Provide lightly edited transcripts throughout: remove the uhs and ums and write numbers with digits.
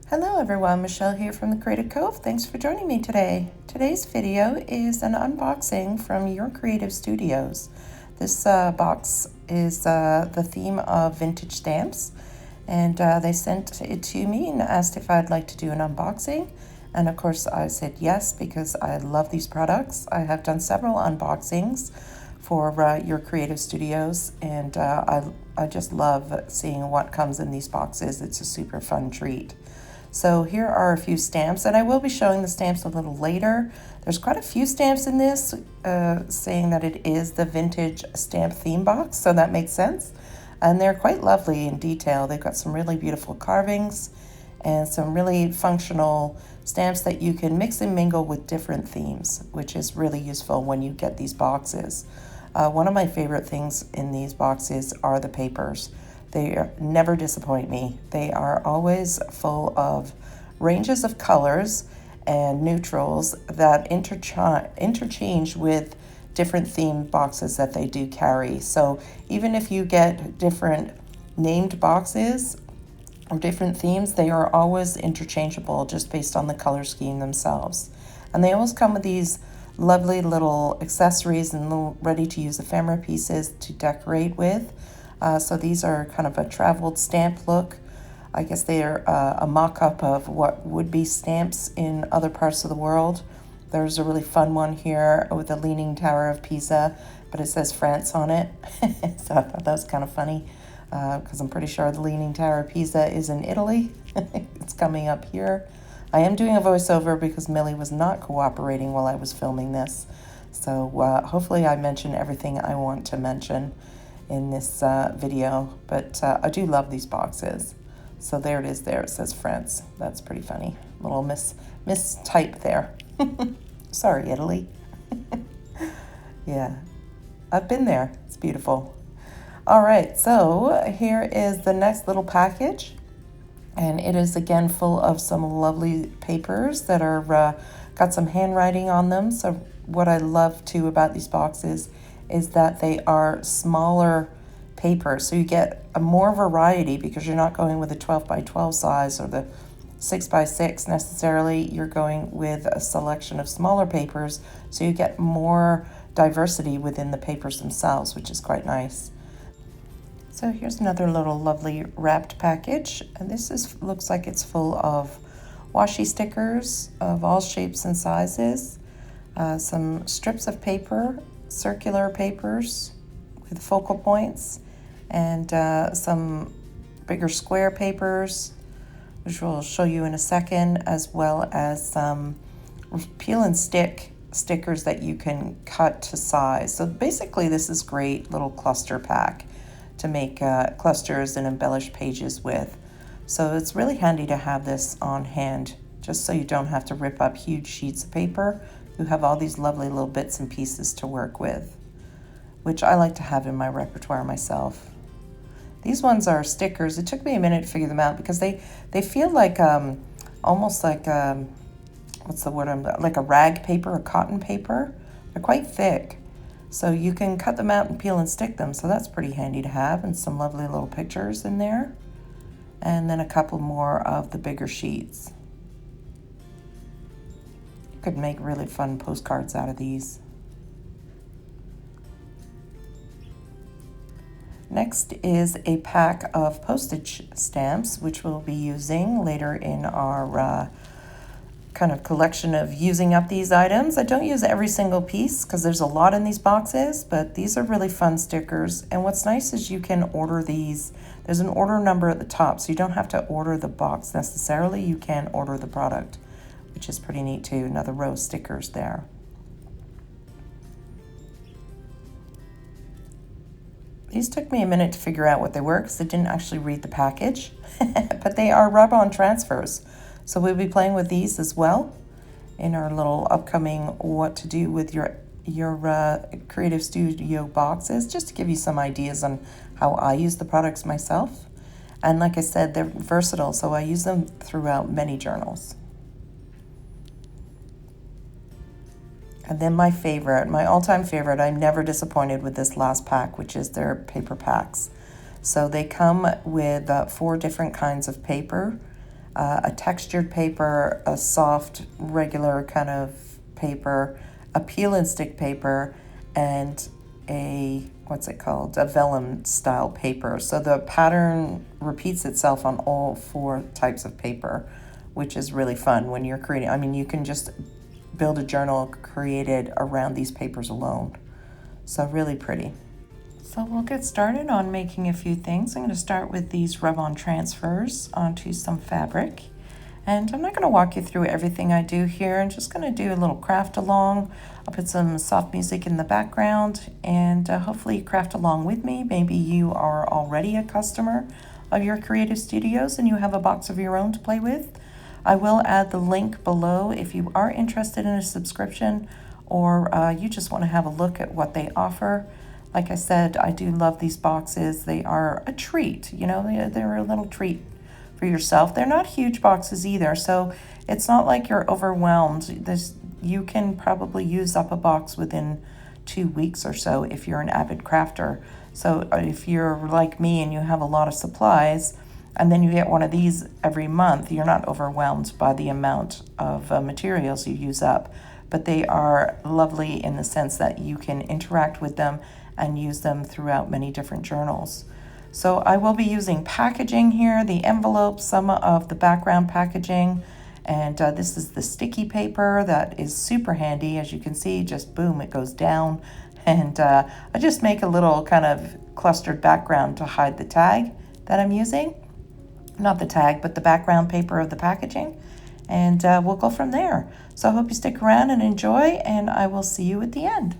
Hello everyone, Michelle here from the Creative Cove. Thanks for joining me today. Today's video is an unboxing from Your Creative Studios. This box is the theme of Vintage Stamps, and they sent it to me and asked if I'd like to do an unboxing. And of course I said yes because I love these products. I have done several unboxings for Your Creative Studios, and I just love seeing what comes in these boxes. It's a super fun treat. So here are a few stamps, and I will be showing the stamps a little later. There's quite a few stamps in this saying that it is the Vintage Stamp theme box, so that makes sense. And they're quite lovely in detail. They've got some really beautiful carvings and some really functional stamps that you can mix and mingle with different themes, which is really useful when you get these boxes. One of my favorite things in these boxes are the papers. They never disappoint me. They are always full of ranges of colors and neutrals that interchange with different theme boxes that they do carry. So even if you get different named boxes or different themes, they are always interchangeable just based on the color scheme themselves. And they always come with these lovely little accessories and little ready-to-use ephemera pieces to decorate with. So these are kind of a traveled stamp look. I guess they are a mock-up of what would be stamps in other parts of the world. There's a really fun one here with the Leaning Tower of Pisa, but it says France on it. So I thought that was kind of funny because I'm pretty sure the Leaning Tower of Pisa is in Italy. It's coming up here. I am doing a voiceover because Millie was not cooperating while I was filming this. So hopefully I mention everything I want to mention in this video, but I do love these boxes. So there it is there, it says France. That's pretty funny. Little mistype there. Sorry, Italy. Yeah, I've been there. It's beautiful. All right, so here is the next little package, and it is again full of some lovely papers that are got some handwriting on them. So what I love too about these boxes is that they are smaller paper, so you get a more variety because you're not going with a 12 by 12 size or the 6 by 6 necessarily. You're going with a selection of smaller papers, so you get more diversity within the papers themselves, which is quite nice. So here's another little lovely wrapped package, and this looks like it's full of washi stickers of all shapes and sizes, some strips of paper, circular papers with focal points, and some bigger square papers, which we'll show you in a second, as well as some peel and stick stickers that you can cut to size. So basically this is great little cluster pack to make clusters and embellish pages with. So it's really handy to have this on hand, just so you don't have to rip up huge sheets of paper. You have all these lovely little bits and pieces to work with, which I like to have in my repertoire myself. These ones are stickers. It took me a minute to figure them out because they feel like almost like what's the word? Like a rag paper, a cotton paper. They're quite thick, so you can cut them out and peel and stick them. So that's pretty handy to have, and some lovely little pictures in there, and then a couple more of the bigger sheets. Could make really fun postcards out of these. Next is a pack of postage stamps, which we'll be using later in our kind of collection of using up these items. I don't use every single piece because there's a lot in these boxes, but these are really fun stickers. And what's nice is you can order these. There's an order number at the top, so you don't have to order the box necessarily. You can order the product, which is pretty neat too. Another row of stickers there. These took me a minute to figure out what they were because I didn't actually read the package, but they are rub-on transfers. So we'll be playing with these as well in our little upcoming what to do with your Creative Studio boxes, just to give you some ideas on how I use the products myself. And like I said, they're versatile, so I use them throughout many journals. And then my favorite, my all-time favorite, I'm never disappointed with this last pack, which is their paper packs. So they come with 4 different kinds of paper. a textured paper, a soft, regular kind of paper, a peel and stick paper, and a, what's it called, a vellum style paper. So the pattern repeats itself on all 4 types of paper, which is really fun when you're creating. I mean, you can just build a journal created around these papers alone. So really pretty. So we'll get started on making a few things. I'm going to start with these rub-on transfers onto some fabric. And I'm not going to walk you through everything I do here. I'm just going to do a little craft along. I'll put some soft music in the background and hopefully craft along with me. Maybe you are already a customer of Your Creative Studios and you have a box of your own to play with. I will add the link below if you are interested in a subscription or you just want to have a look at what they offer. Like I said, I do love these boxes. They are a treat, you know, they're a little treat for yourself. They're not huge boxes either, so it's not like you're overwhelmed. You can probably use up a box within 2 weeks or so if you're an avid crafter. So if you're like me and you have a lot of supplies, and then you get one of these every month, you're not overwhelmed by the amount of materials you use up. But they are lovely in the sense that you can interact with them and use them throughout many different journals. So I will be using packaging here, the envelopes, some of the background packaging, and this is the sticky paper that is super handy. As you can see, just boom, it goes down. And I just make a little kind of clustered background to hide the tag that I'm using. Not the tag, but the background paper of the packaging. And we'll go from there. So I hope you stick around and enjoy, and I will see you at the end.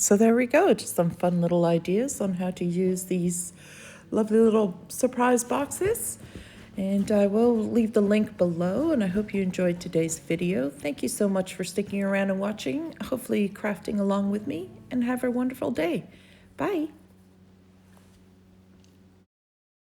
So there we go, just some fun little ideas on how to use these lovely little surprise boxes. And I will leave the link below, and I hope you enjoyed today's video. Thank you so much for sticking around and watching, hopefully crafting along with me, and have a wonderful day. Bye.